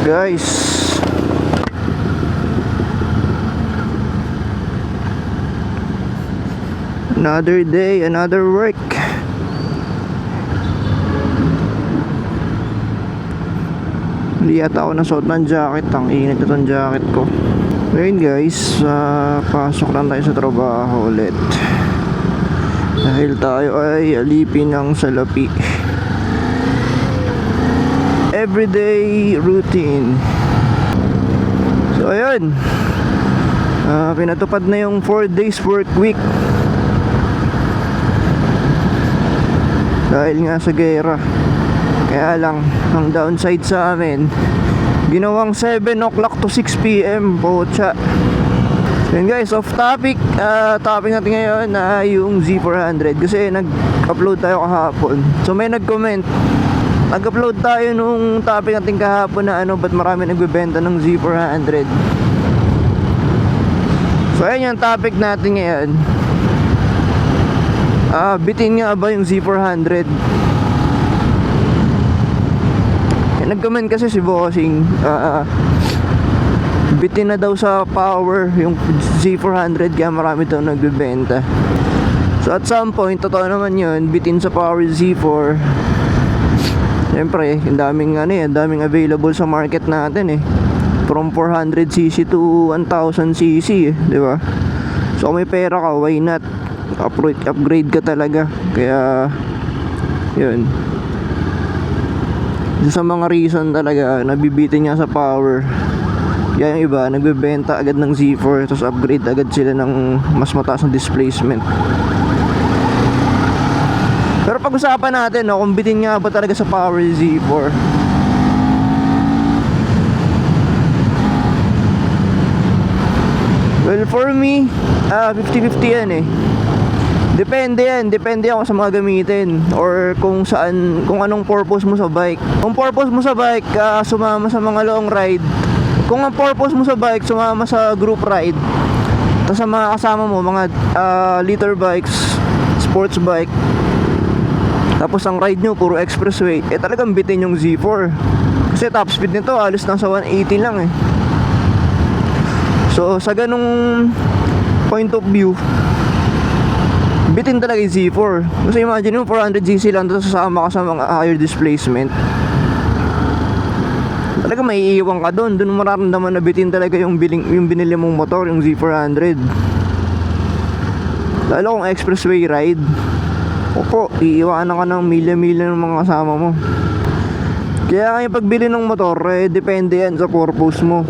Guys, another day, another work. Hindi yata ako nasuot ng jacket. Ang init na tong jacket ko. Ngayon guys, pasok lang tayo sa trabaho ulit. Dahil tayo ay alipin ng salapi. Everyday routine. So ayun, pinatupad na yung 4 days work week. Dahil nga sa gera. Kaya lang, ang downside sa amin, ginawang 7 o'clock to 6 p.m. Pocha. So yun guys, off topic. Topic natin ngayon ay yung Z400. Kasi nag-upload tayo kahapon. So may nag-comment, nag-upload tayo nung topic natin kahapon na ba't marami nagbebenta ng Z400. So ayun yung topic natin ngayon. Bitin nga ba yung Z400? Nag-comment kasi si Bossing, bitin na daw sa power yung Z400 kaya marami daw nagbebenta. So at some point, totoo naman yun, bitin sa power Z4. Siyempre, ang daming available sa market natin from 400cc to 1000cc, di ba? So kung may pera ka, why not? Upgrade ka talaga. Kaya yun, sa mga reason talaga nabibitin niya sa power. Kaya yung iba nagbebenta agad ng Z4, tapos upgrade agad sila ng mas mataas na displacement. Pero pag-usapan natin kung bitin nga ba talaga sa power Z4. Well, for me, 50-50 yan Depende ako sa mga gamitin or kung anong purpose mo sa bike. Kung purpose mo sa bike, sumama sa mga long ride. Kung ang purpose mo sa bike, sumama sa group ride. Tapos sa mga kasama mo, mga liter bikes, sports bike. Tapos ang ride nyo, puro expressway. Talagang bitin yung Z4. Kasi top speed nito, alis lang sa 180 lang So sa ganung point of view, bitin talaga yung Z4. Kasi imagine mo 400cc lang, tapos sasama ka sa mga higher displacement. Talaga may iiwan ka doon mo mararamdaman na bitin talaga yung binili mong motor, yung Z400. Lalo kung expressway ride, opo, iiwanan ka ng milya-milya ng mga kasama mo. Kaya yung pagbili ng motor, depende yan sa purpose mo,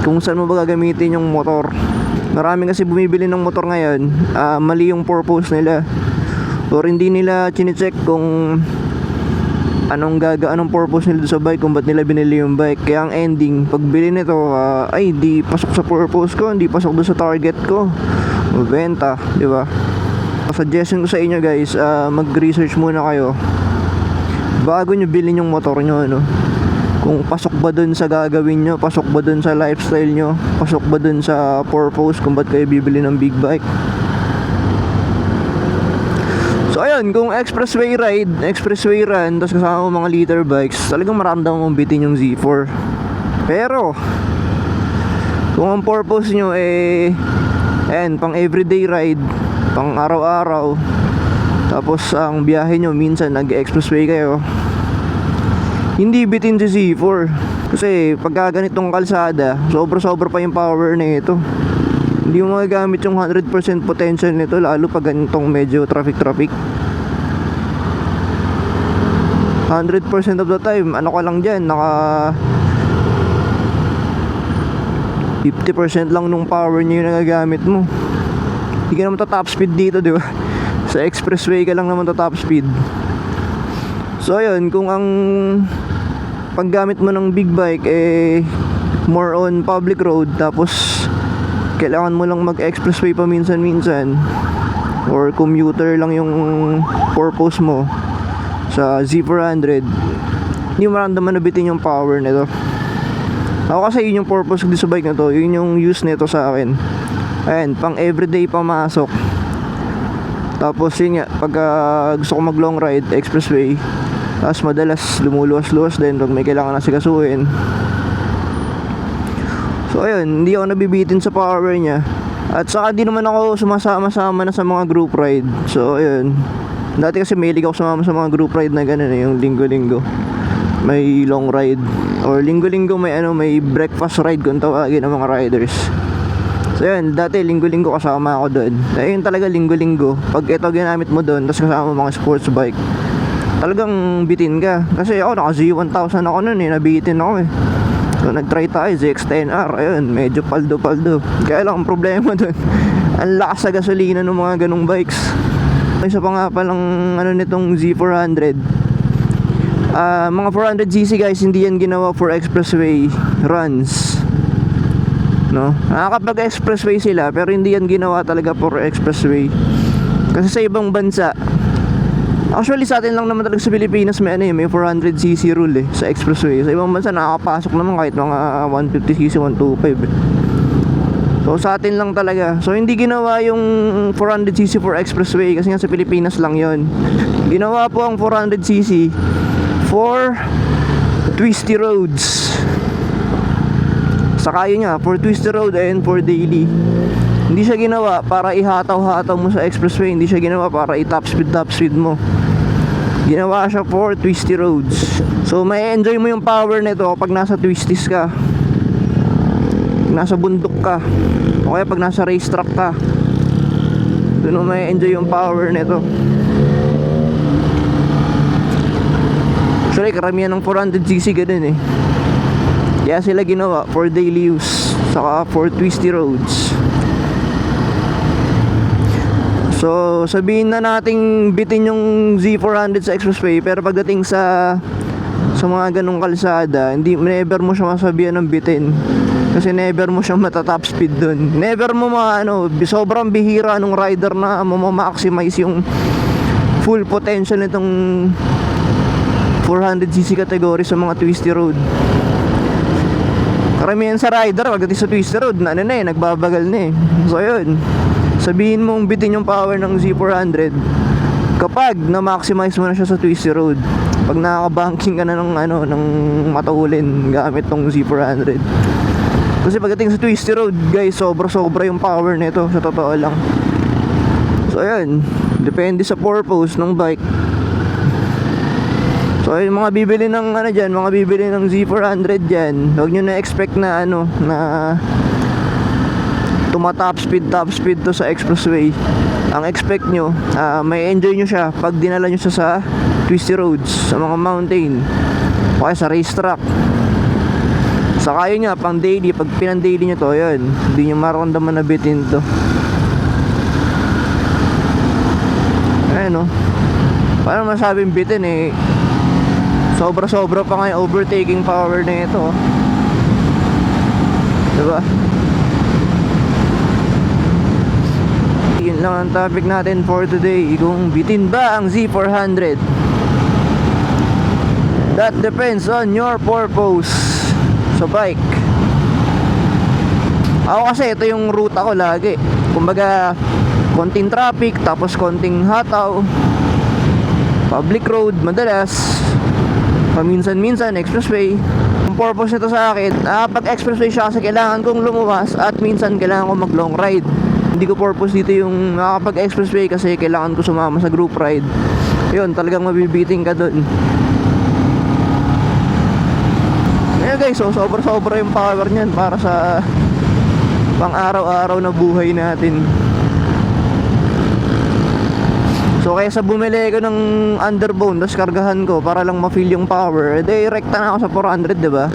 kung saan mo ba gagamitin yung motor. Marami kasi bumibili ng motor ngayon, mali yung purpose nila, or hindi nila chinecheck kung anong purpose nila sa bike, kung ba't nila binili yung bike. Kaya ang ending, pagbili nito, ay di pasok sa purpose ko, hindi pasok doon sa target ko, mabenta, di ba? Suggestion ko sa inyo guys, mag-research muna kayo bago nyo bilhin yung motor nyo, kung pasok ba dun sa gagawin nyo, pasok ba dun sa lifestyle nyo, pasok ba dun sa purpose kung ba't kayo bibili ng big bike. So ayun, kung expressway ride, expressway run, tapos kasama mo mga liter bikes, talagang maramdaman mong bitin yung Z4. Pero kung ang purpose nyo pang everyday ride, pang araw-araw, tapos ang biyahe nyo minsan nag-expressway kayo, hindi bitin si Z4. Kasi pagka ganitong kalsada, sobra-sobra pa yung power na ito. Hindi mo magagamit yung 100% potential nito, lalo pag ganitong medyo traffic. 100% of the time, ka lang dyan, naka 50% lang nung power nyo yung nagagamit mo. Hindi ka naman top speed dito, di ba? Sa expressway ka lang naman top speed. So ayun, kung ang paggamit mo ng big bike more on public road, tapos kailangan mo lang mag-expressway pa minsan-minsan, or commuter lang yung purpose mo sa Z400, hindi mo maramdaman na bitin yung power nito. Ako kasi yun yung purpose ko sa bike na to, yun yung use nito sa akin. Ayan, pang everyday pamasok. Tapos yun nga, pag gusto ko mag long ride, expressway, Tapos madalas lumuluwas-luwas din pag may kailangan na sigasuhin. So ayun, hindi ako nabibitin sa power niya. At saka di naman ako sumasama-sama na sa mga group ride. So ayun, dati kasi mahilig ako sumama sa mga group ride na ganun yung linggo-linggo may long ride, or linggo-linggo may breakfast ride kung tawagin ng mga riders. So yun, dati linggo-linggo kasama ako doon. Ayun talaga linggo-linggo, pag ito ginamit mo doon tapos kasama mga sports bike, talagang bitin ka. Kasi ako naka Z1000 ako noon nabitin ako So nag-try tayo ZX-10R, ayun, medyo paldo-paldo. Kaya lang ang problema doon, ang lakas sa gasolina ng mga ganong bikes. Isa pa nga palang nitong Z400, mga 400cc guys, hindi yan ginawa for expressway runs, no? Nakakapag expressway sila pero hindi yan ginawa talaga for expressway. Kasi sa ibang bansa, actually sa atin lang naman talaga sa Pilipinas may 400cc rule sa expressway. Sa ibang bansa nakakapasok naman kahit mga 150cc, 125. So sa atin lang talaga. So hindi ginawa yung 400cc for expressway kasi nga sa Pilipinas lang yon. Ginawa po ang 400cc for twisty roads. Saka yun nga, for twisty road and for daily. Hindi siya ginawa para ihataw-hataw mo sa expressway. Hindi siya ginawa para i-top speed mo. Ginawa siya for twisty roads. So may enjoy mo yung power nito pag nasa twisties ka, nasa bundok ka, o kaya pag nasa racetrack ka. Doon may enjoy yung power nito. Actually karamihan ng 400cc ganun Kaya sila ginawa for daily use, saka for twisty roads. So sabihin na nating bitin yung Z400 sa expressway, pero pagdating sa mga ganung kalsada, never mo siya masabihan ng bitin. Kasi never mo siya matatop speed dun. Never mo sobrang bihira nung rider na ma-maximize yung full potential nitong 400cc category sa mga twisty road. Karamihan sa rider pagdating sa twisty road nagbabagal na So yun, sabihin mong bitin yung power ng Z400 kapag na-maximize mo na siya sa twisty road. Pag nakaka-banking ka na ng matulin gamit tong Z400. Kasi pagdating sa twisty road guys, sobra yung power nito, sa totoo lang. So ayun, depende sa purpose ng bike. So yung mga bibili ng mga bibili ng Z400 dyan, huwag nyo na-expect na top speed to sa expressway. Ang expect nyo, may enjoy nyo siya pag dinala nyo siya sa twisty roads, sa mga mountain, o kaya sa racetrack. Saka yun nga, pang daily, pag pinang-daily nyo to, yun, hindi nyo mararamdaman na bitin to. Ayun paano masabing bitin sobra pa nga yung overtaking power na ito diba? Yun lang ang topic natin for today, kung bitin ba ang Z400. That depends on your purpose sa bike. Ako kasi ito yung route ako lagi, kumbaga konting traffic, tapos konting hataw, public road madalas, paminsan-minsan expressway. Ang purpose nito sa akin, pag expressway siya kasi kailangan kong lumuwas at minsan kailangan kong mag long ride. Hindi ko purpose dito yung nakapag expressway kasi kailangan ko sumama sa group ride. Yun, talagang mabibiting ka dun. Ngayon guys, sobra yung power niyan para sa pang araw-araw na buhay natin. So kaya sa bumili ko ng underbone, tapos kargahan ko para lang ma-feel yung power, rekta na ako sa 400, diba?